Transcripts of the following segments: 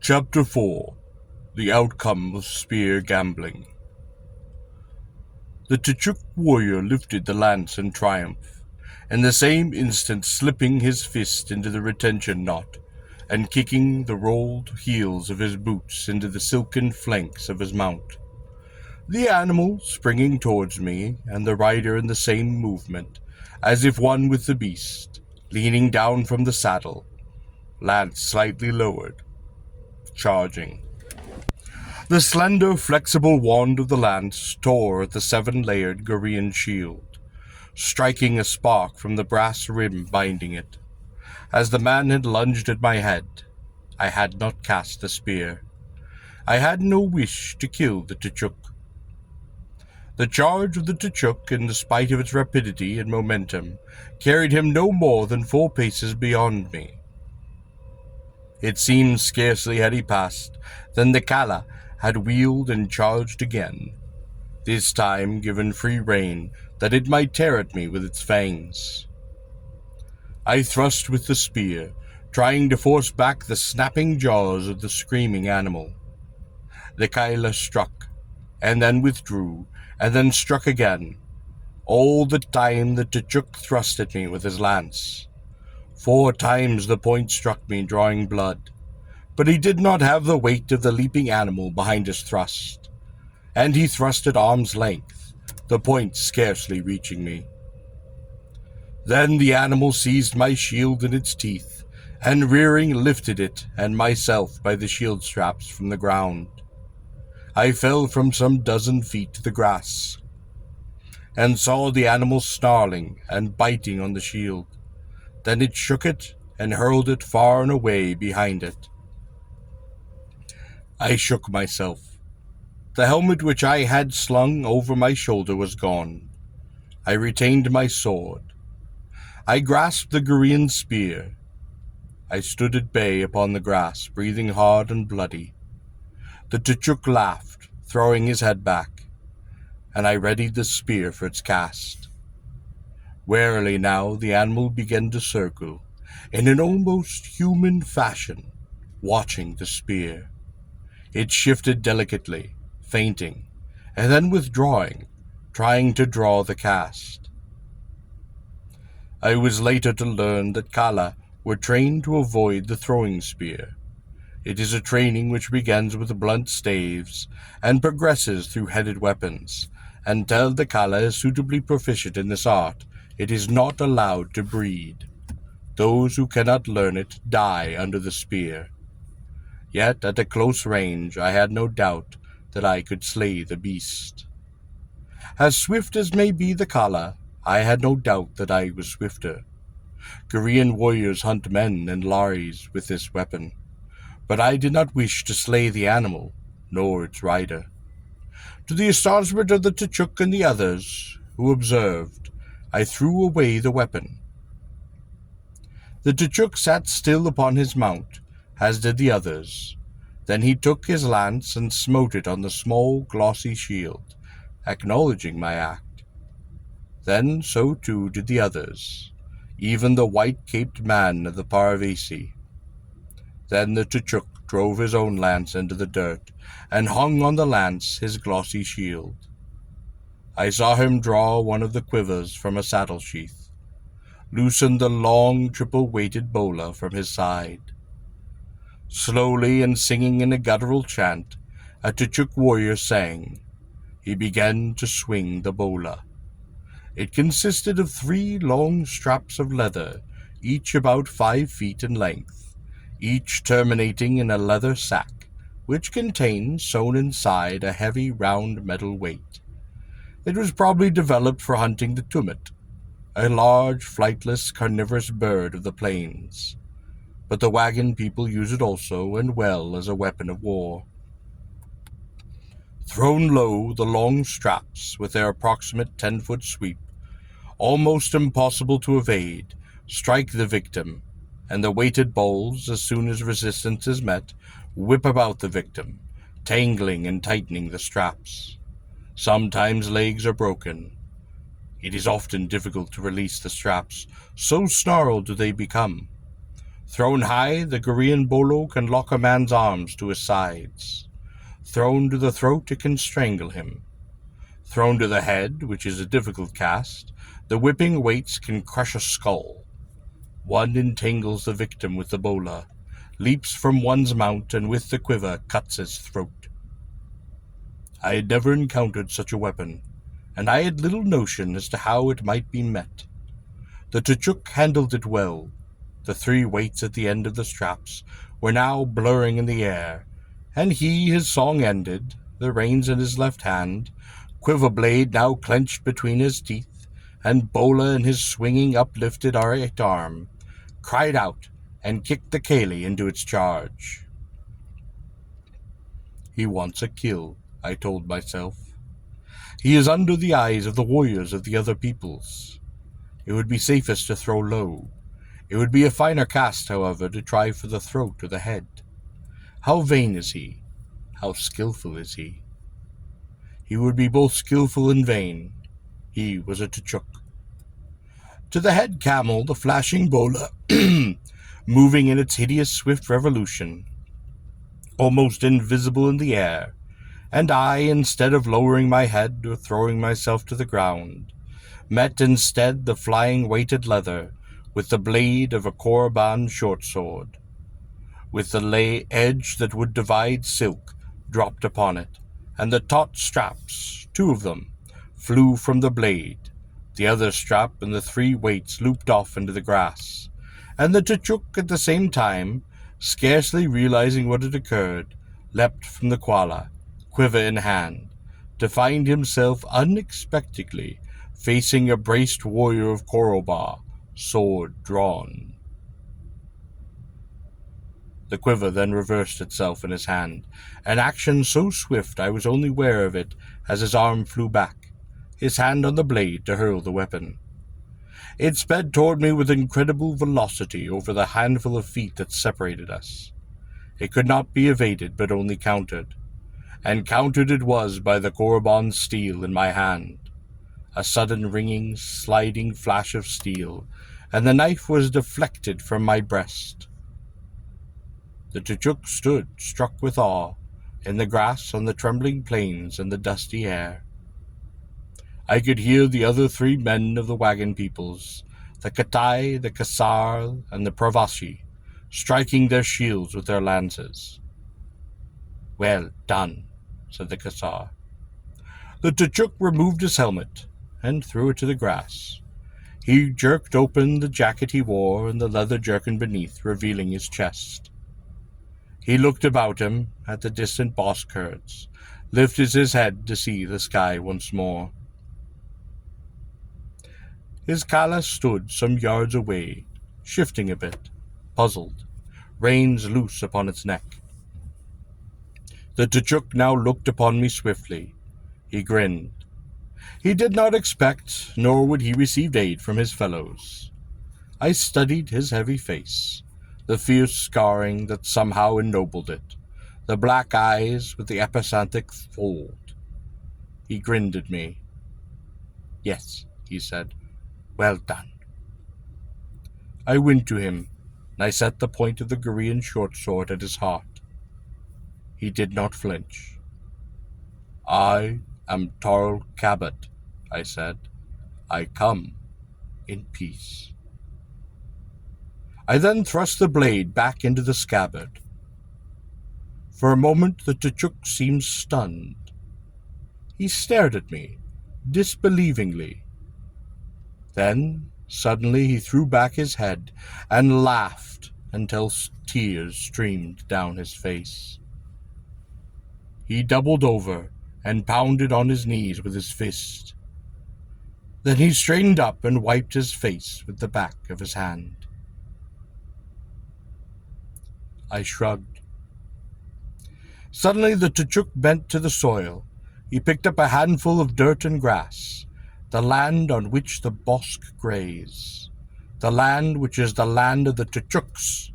Chapter 4. The Outcome of Spear Gambling. The Tchuk warrior lifted the lance in triumph, in the same instant slipping his fist into the retention knot, and kicking the rolled heels of his boots into the silken flanks of his mount. The animal springing towards me, and the rider in the same movement, as if one with the beast, leaning down from the saddle, lance slightly lowered, charging. The slender, flexible wand of the lance tore at the seven-layered Gorean shield, striking a spark from the brass rim binding it. As the man had lunged at my head, I had not cast the spear. I had no wish to kill the Tchuk. The charge of the Tchuk, in spite of its rapidity and momentum, carried him no more than 4 paces beyond me. It seemed scarcely had he passed than the Kala had wheeled and charged again, this time given free rein that it might tear at me with its fangs. I thrust with the spear, trying to force back the snapping jaws of the screaming animal. The Kaila struck, and then withdrew, and then struck again. All the time the Tchuk thrust at me with his lance. 4 times the point struck me, drawing blood. But he did not have the weight of the leaping animal behind his thrust, and he thrust at arm's length, the point scarcely reaching me. Then the animal seized my shield in its teeth, and rearing lifted it and myself by the shield straps from the ground. I fell from some dozen feet to the grass, and saw the animal snarling and biting on the shield. Then it shook it and hurled it far and away behind it. I shook myself. The helmet which I had slung over my shoulder was gone. I retained my sword. I grasped the Gorean spear. I stood at bay upon the grass, breathing hard and bloody. The Tchuk laughed, throwing his head back, and I readied the spear for its cast. Warily now the animal began to circle, in an almost human fashion, watching the spear. It shifted delicately, feinting, and then withdrawing, trying to draw the cast. I was later to learn that Kala were trained to avoid the throwing spear. It is a training which begins with blunt staves and progresses through headed weapons. Until the Kala is suitably proficient in this art, it is not allowed to breed. Those who cannot learn it die under the spear. Yet at a close range I had no doubt that I could slay the beast. As swift as may be the Kala, I had no doubt that I was swifter. Korean warriors hunt men and laris with this weapon, but I did not wish to slay the animal, nor its rider. To the astonishment of the Tchuk and the others, who observed, I threw away the weapon. The Tchuk sat still upon his mount, as did the others. Then he took his lance and smote it on the small, glossy shield, acknowledging my act. Then so too did the others, even the white-caped man of the Paravesi. Then the Tchuk drove his own lance into the dirt, and hung on the lance his glossy shield. I saw him draw one of the quivers from a saddle sheath, loosen the long, triple-weighted bola from his side. Slowly and singing in a guttural chant, a Tchuk warrior sang. He began to swing the bola. It consisted of 3 long straps of leather, each about 5 feet in length, each terminating in a leather sack, which contained, sewn inside, a heavy round metal weight. It was probably developed for hunting the tumut, a large, flightless, carnivorous bird of the plains. But the wagon people use it also, and well, as a weapon of war. Thrown low, the long straps, with their approximate 10-foot sweep, almost impossible to evade, strike the victim, and the weighted bowls, as soon as resistance is met, whip about the victim, tangling and tightening the straps. Sometimes legs are broken. It is often difficult to release the straps, so snarled do they become. Thrown high, the Korean bolo can lock a man's arms to his sides. Thrown to the throat, it can strangle him. Thrown to the head, which is a difficult cast, the whipping weights can crush a skull. One entangles the victim with the bola, leaps from one's mount, and with the quiver cuts his throat. I had never encountered such a weapon, and I had little notion as to how it might be met. The Tchuk handled it well. The 3 weights at the end of the straps were now blurring in the air, and he, his song ended, the reins in his left hand, quiver blade now clenched between his teeth, and bola in his swinging uplifted right arm, cried out and kicked the Kali into its charge. He wants a kill, I told myself. He is under the eyes of the warriors of the other peoples. It would be safest to throw low. It would be a finer cast, however, to try for the throat or the head. How vain is he? How skillful is he? He would be both skillful and vain. He was a Tchuk. To the head camel, the flashing bola, moving in its hideous swift revolution, almost invisible in the air, and I, instead of lowering my head or throwing myself to the ground, met instead the flying weighted leather with the blade of a Korban short sword, with the edge that would divide silk dropped upon it, and the taut straps, 2 of them, flew from the blade. The other strap and the 3 weights looped off into the grass, and the Tchuk at the same time, scarcely realizing what had occurred, leapt from the Kuala, quiver in hand, to find himself unexpectedly facing a braced warrior of Koroba, sword drawn. The quiver then reversed itself in his hand, an action so swift I was only aware of it as his arm flew back, his hand on the blade to hurl the weapon. It sped toward me with incredible velocity over the handful of feet that separated us. It could not be evaded, but only countered, and countered it was by the Korban steel in my hand. A sudden ringing, sliding flash of steel, and the knife was deflected from my breast. The Tchuk stood, struck with awe, in the grass on the trembling plains and the dusty air. I could hear the other 3 men of the wagon peoples, the Katai, the Kasar, and the Pravashi, striking their shields with their lances. "Well done," said the Kasar. The Tchuk removed his helmet and threw it to the grass. He jerked open the jacket he wore and the leather jerkin beneath, revealing his chest. He looked about him at the distant bosque herds, lifted his head to see the sky once more. His Kala stood some yards away, shifting a bit, puzzled, reins loose upon its neck. The Tchuk now looked upon me swiftly. He grinned. He did not expect, nor would he receive aid from his fellows. I studied his heavy face, the fierce scarring that somehow ennobled it, the black eyes with the epicanthic fold. He grinned at me. "Yes," he said, "well done." I went to him, and I set the point of the Korean short sword at his heart. He did not flinch. "I am Tarl Cabot," I said. "I come in peace." I then thrust the blade back into the scabbard. For a moment the Tchuk seemed stunned. He stared at me, disbelievingly. Then, suddenly, he threw back his head and laughed until tears streamed down his face. He doubled over and pounded on his knees with his fist. Then he straightened up and wiped his face with the back of his hand. I shrugged. Suddenly the Tchuk bent to the soil. He picked up a handful of dirt and grass, the land on which the bosque graze, the land which is the land of the Tchuks,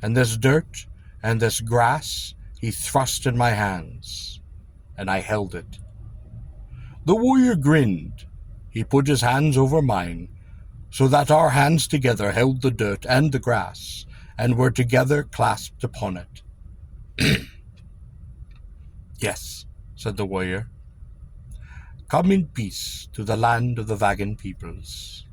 and this dirt and this grass he thrust in my hands, and I held it. The warrior grinned. He put his hands over mine, so that our hands together held the dirt and the grass, and were together clasped upon it. "Yes," said the warrior. "Come in peace to the land of the Vagan peoples.